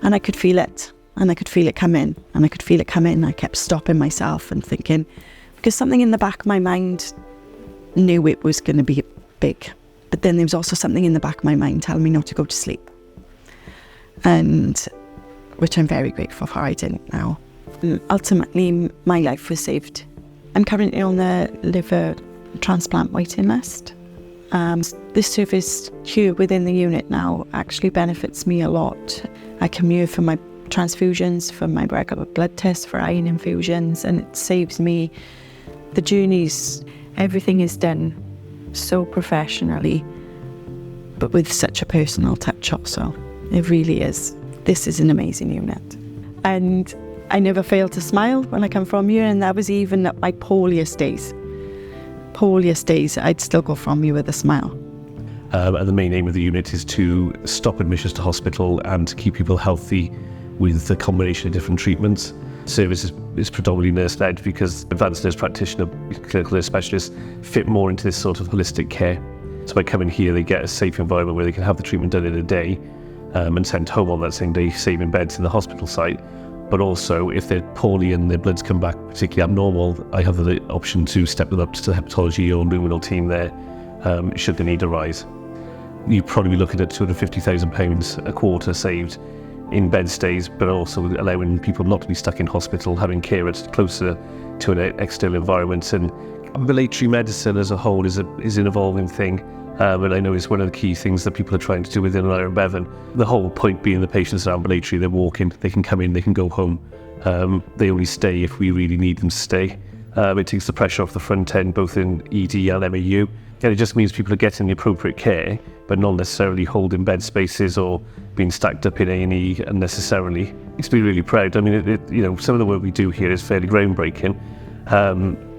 And I could feel it, and I could feel it come in, and I could feel it come in. I kept stopping myself and thinking, because something in the back of my mind knew it was going to be big. But then there was also something in the back of my mind telling me not to go to sleep. And which I'm very grateful for, I didn't now. Ultimately, my life was saved. I'm currently on the liver transplant waiting list. This service here within the unit now actually benefits me a lot. I commute for my transfusions, for my regular blood tests, for iron infusions, and it saves me the journeys. Everything is done so professionally, but with such a personal touch also. It really is. This is an amazing unit. And I never fail to smile when I come from here, and that was even at my poorliest days. I'd still go from you with a smile. And the main aim of the unit is to stop admissions to hospital and to keep people healthy with a combination of different treatments. Service is predominantly nurse-led because advanced nurse practitioner, clinical nurse specialists fit more into this sort of holistic care. So by coming here, they get a safe environment where they can have the treatment done in a day and sent home on that same day, saving beds in the hospital site. But also, if they're poorly and their bloods come back particularly abnormal, I have the option to step them up to the hepatology or luminal team there, should the need arise. You'd probably be looking at £250,000 a quarter saved in bed stays, but also allowing people not to be stuck in hospital, having care closer to an external environment. And ambulatory medicine as a whole is an evolving thing. And I know it's one of the key things that people are trying to do within Iron Bevan. The whole point being the patients are ambulatory, they're walking, they can come in, they can go home. They only stay if we really need them to stay. It takes the pressure off the front end, both in ED and MAU. And it just means people are getting the appropriate care, but not necessarily holding bed spaces or being stacked up in A&E unnecessarily. It's been really proud. I mean, some of the work we do here is fairly groundbreaking.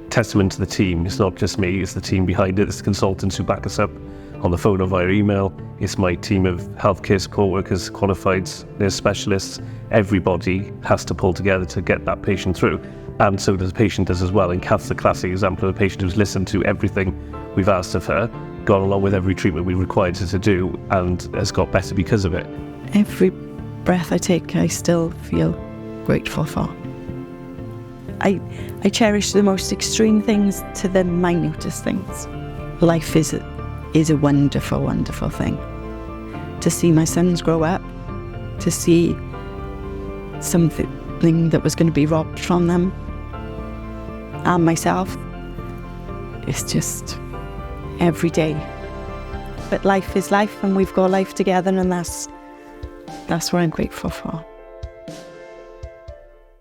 Testament to the team. It's not just me, it's the team behind it. It's the consultants who back us up on the phone or via email. It's my team of healthcare support workers, qualified nurse specialists. Everybody has to pull together to get that patient through. And so does the patient does as well. And Kath's the classic example of a patient who's listened to everything we've asked of her, gone along with every treatment we required her to do, and has got better because of it. Every breath I take, I still feel grateful for. I cherish the most extreme things to the minutest things. Life is a wonderful, wonderful thing. To see my sons grow up, to see something that was going to be robbed from them, and myself, it's just every day. But life is life, and we've got life together, and that's what I'm grateful for.